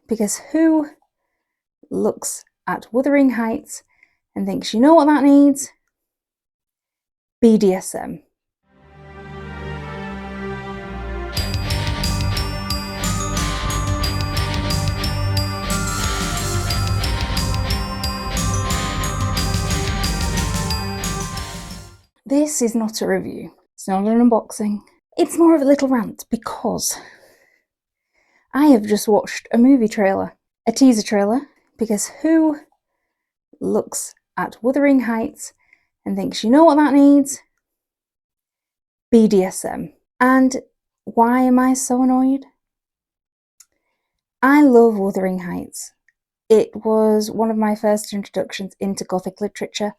because who looks at Wuthering Heights and thinks, you know what that needs? BDSM. This is not a review. It's not an unboxing. It's more of a little rant because I have just watched a movie trailer, a teaser trailer, because who looks at Wuthering Heights and thinks, you know what that needs? BDSM. And why am I so annoyed? I love Wuthering Heights. It was one of my first introductions into Gothic literature,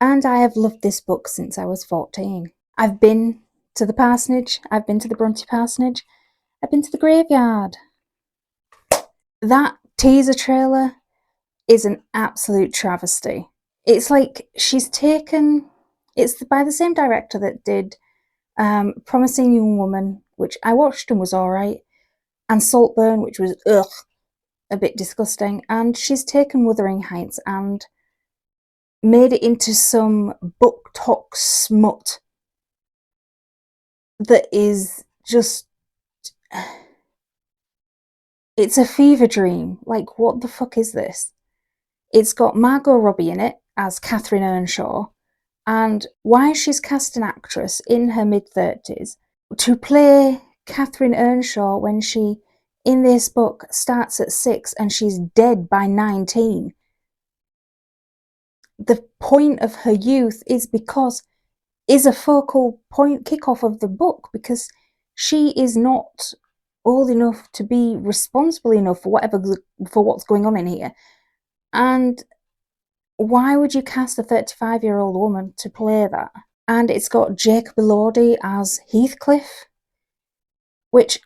and I have loved this book since I was 14. I've been to the parsonage, I've been to the Bronte parsonage, I've been to the graveyard. That teaser trailer is an absolute travesty. It's like she's taken, it's by the same director that did Promising Young Woman, which I watched and was alright, and Saltburn, which was a bit disgusting, and she's taken Wuthering Heights and made it into some book talk smut that is just, it's a fever dream. Like, what the fuck is this? It's got Margot Robbie in it as Catherine Earnshaw, and why she's cast an actress in her mid-30s to play Catherine Earnshaw when she, in this book, starts at 6 and she's dead by 19. The point of her youth is a focal point kickoff of the book, because she is not old enough to be responsible enough for what's going on in here. And why would you cast a 35-year-old woman to play that? And it's got Jacob Elordi as Heathcliff, which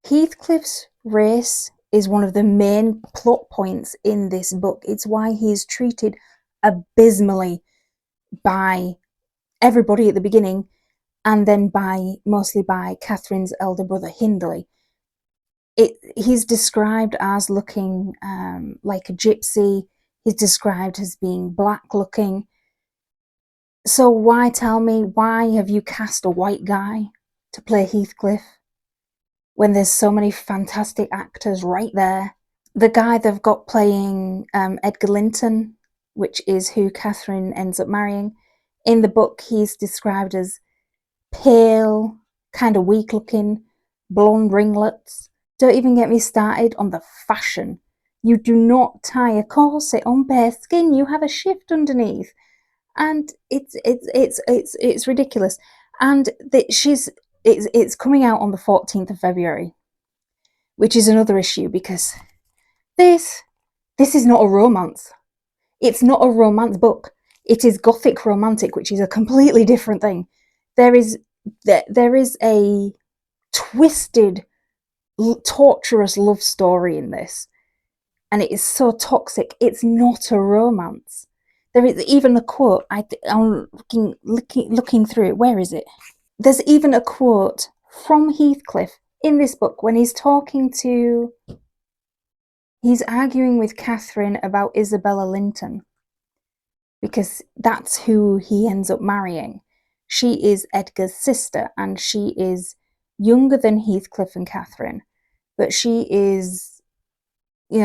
Heathcliff's race is one of the main plot points in this book. It's why he's treated abysmally by everybody at the beginning, and then mostly by Catherine's elder brother Hindley. He's described as looking like a gypsy. He's described as being black looking. So why have you cast a white guy to play Heathcliff when there's so many fantastic actors right there? The guy they've got playing Edgar Linton, which is who Catherine ends up marrying, in the book he's described as pale, kind of weak looking, blonde ringlets. Don't even get me started on the fashion. You do not tie a corset on bare skin, you have a shift underneath. And it's ridiculous. And it's coming out on the 14th of February, which is another issue, because this is not a romance. It's not a romance book. It is Gothic romantic, which is a completely different thing. There is a twisted, torturous love story in this, and it is so toxic. It's not a romance. There is even a quote. I'm looking through it. Where is it? There's even a quote from Heathcliff in this book when he's arguing with Catherine about Isabella Linton, because that's who he ends up marrying. She is Edgar's sister, and she is younger than Heathcliff and Catherine, but she is,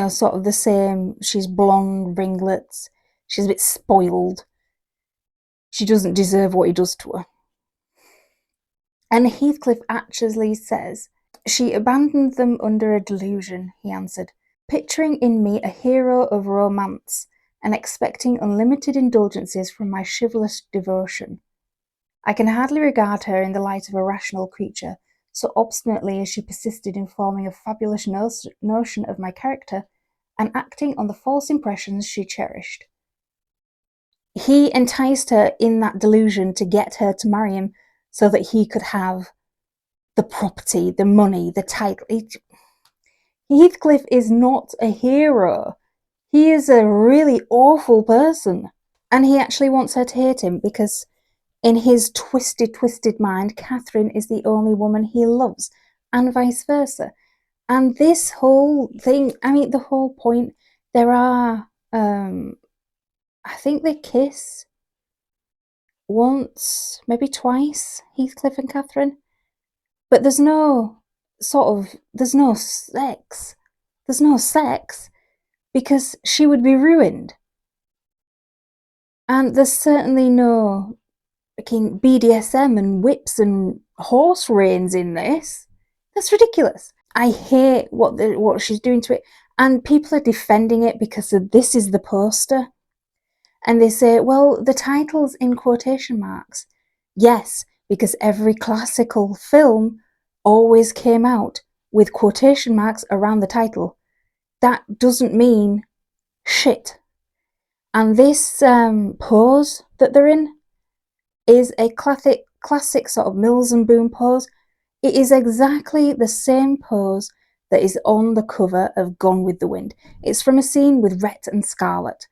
sort of the same. She's blonde, ringlets. She's a bit spoiled. She doesn't deserve what he does to her. And Heathcliff actually says, "She abandoned them under a delusion," he answered, "picturing in me a hero of romance, and expecting unlimited indulgences from my chivalrous devotion. I can hardly regard her in the light of a rational creature, so obstinately as she persisted in forming a fabulous notion of my character, and acting on the false impressions she cherished." He enticed her in that delusion to get her to marry him so that he could have the property, the money, the title. Heathcliff is not a hero. He is a really awful person. And he actually wants her to hate him because in his twisted mind, Catherine is the only woman he loves, and vice versa. And this whole thing, I mean, the whole point, there are, I think they kiss once, maybe twice, Heathcliff and Catherine. But there's no sex. There's no sex because she would be ruined. And there's certainly no fucking BDSM and whips and horse reins in this. That's ridiculous. I hate what she's doing to it. And people are defending it because this is the poster. And they say, well, the title's in quotation marks. Yes, because every classical film always came out with quotation marks around the title. That doesn't mean shit. And this pose that they're in is a classic sort of Mills and Boon pose. It is exactly the same pose that is on the cover of Gone with the Wind. It's from a scene with Rhett and Scarlett,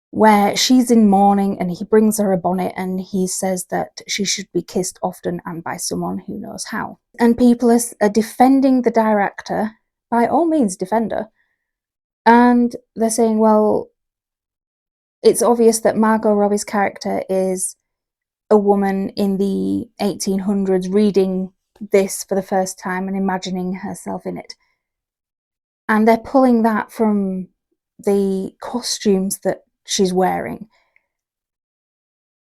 where she's in mourning and he brings her a bonnet and he says that she should be kissed often and by someone who knows how. And people are defending the director, by all means defend her, and they're saying, well, it's obvious that Margot Robbie's character is a woman in the 1800s reading this for the first time and imagining herself in it. And they're pulling that from the costumes that she's wearing.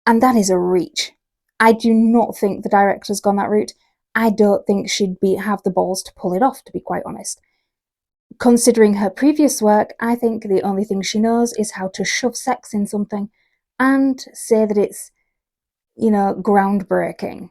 And that is a reach. I do not think the director's gone that route. I don't think she'd have the balls to pull it off, to be quite honest. Considering her previous work, I think the only thing she knows is how to shove sex in something and say that it's, groundbreaking.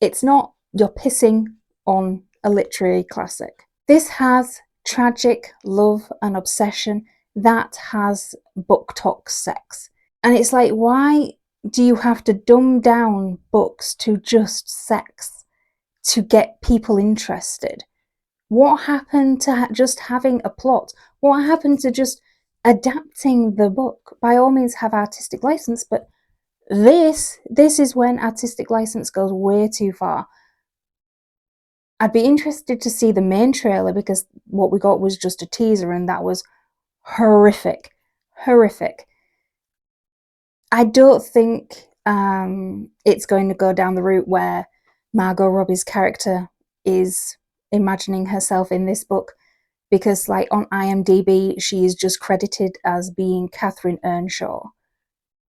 It's not, you're pissing on a literary classic. This has tragic love and obsession that has book talk sex. And it's like, why do you have to dumb down books to just sex to get people interested? What happened to just having a plot? What happened to just adapting the book? By all means, have artistic license, but this is when artistic license goes way too far. I'd be interested to see the main trailer because what we got was just a teaser and that was horrific. Horrific. I don't think it's going to go down the route where Margot Robbie's character is imagining herself in this book, because like on IMDb she is just credited as being Catherine Earnshaw,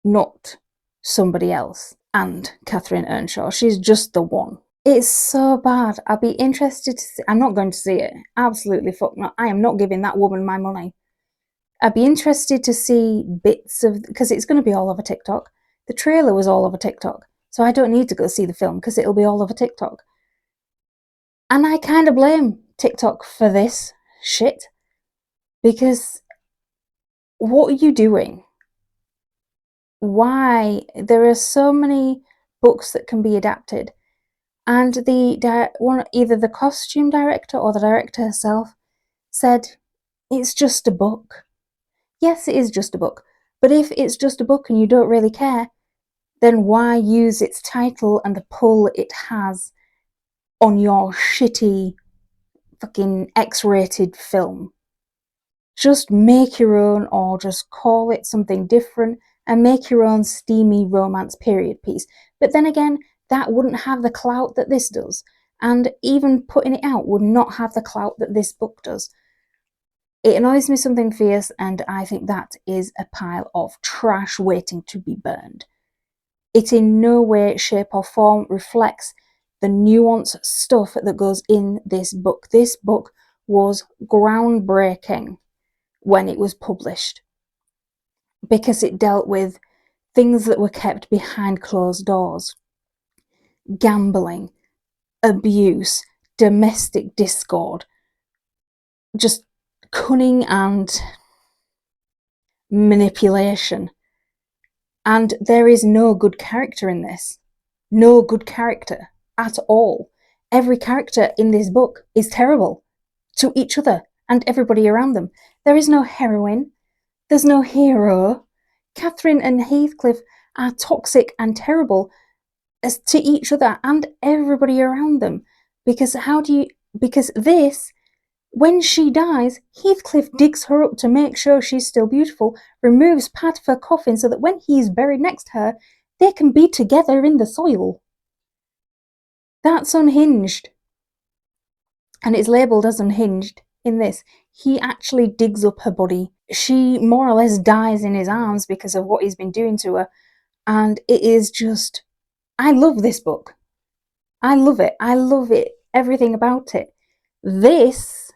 not somebody else. And Catherine Earnshaw, she's just the one. It's so bad. I'll be interested to see. I'm not going to see it. Absolutely fuck not. I am not giving that woman my money. I'd be interested to see bits of, because it's going to be all over TikTok. The trailer was all over TikTok, so I don't need to go see the film because it'll be all over TikTok. And I kind of blame TikTok for this shit, because what are you doing? Why? There are so many books that can be adapted, and either the costume director or the director herself said, it's just a book. Yes, it is just a book, but if it's just a book and you don't really care, then why use its title and the pull it has on your shitty fucking X-rated film? Just make your own, or just call it something different and make your own steamy romance period piece. But then again, that wouldn't have the clout that this does, and even putting it out would not have the clout that this book does. It annoys me something fierce, and I think that is a pile of trash waiting to be burned. It in no way, shape or form reflects the nuanced stuff that goes in this book. This book was groundbreaking when it was published, because it dealt with things that were kept behind closed doors. Gambling, abuse, domestic discord, just cunning and manipulation. And there is no good character in this. No good character at all. Every character in this book is terrible to each other and everybody around them. There is no heroine. There's no hero. Catherine and Heathcliff are toxic and terrible as to each other and everybody around them. Because this When she dies, Heathcliff digs her up to make sure she's still beautiful, removes part of her coffin so that when he's buried next to her, they can be together in the soil. That's unhinged. And it's labelled as unhinged in this. He actually digs up her body. She more or less dies in his arms because of what he's been doing to her. And it is just, I love this book. I love it. I love it. Everything about it. This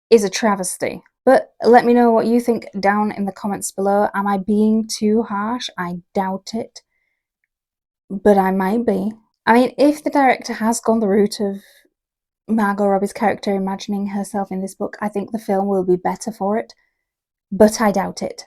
is a travesty. But let me know what you think down in the comments below. Am I being too harsh? I doubt it. But I might be. I mean, if the director has gone the route of Margot Robbie's character imagining herself in this book, I think the film will be better for it. But I doubt it.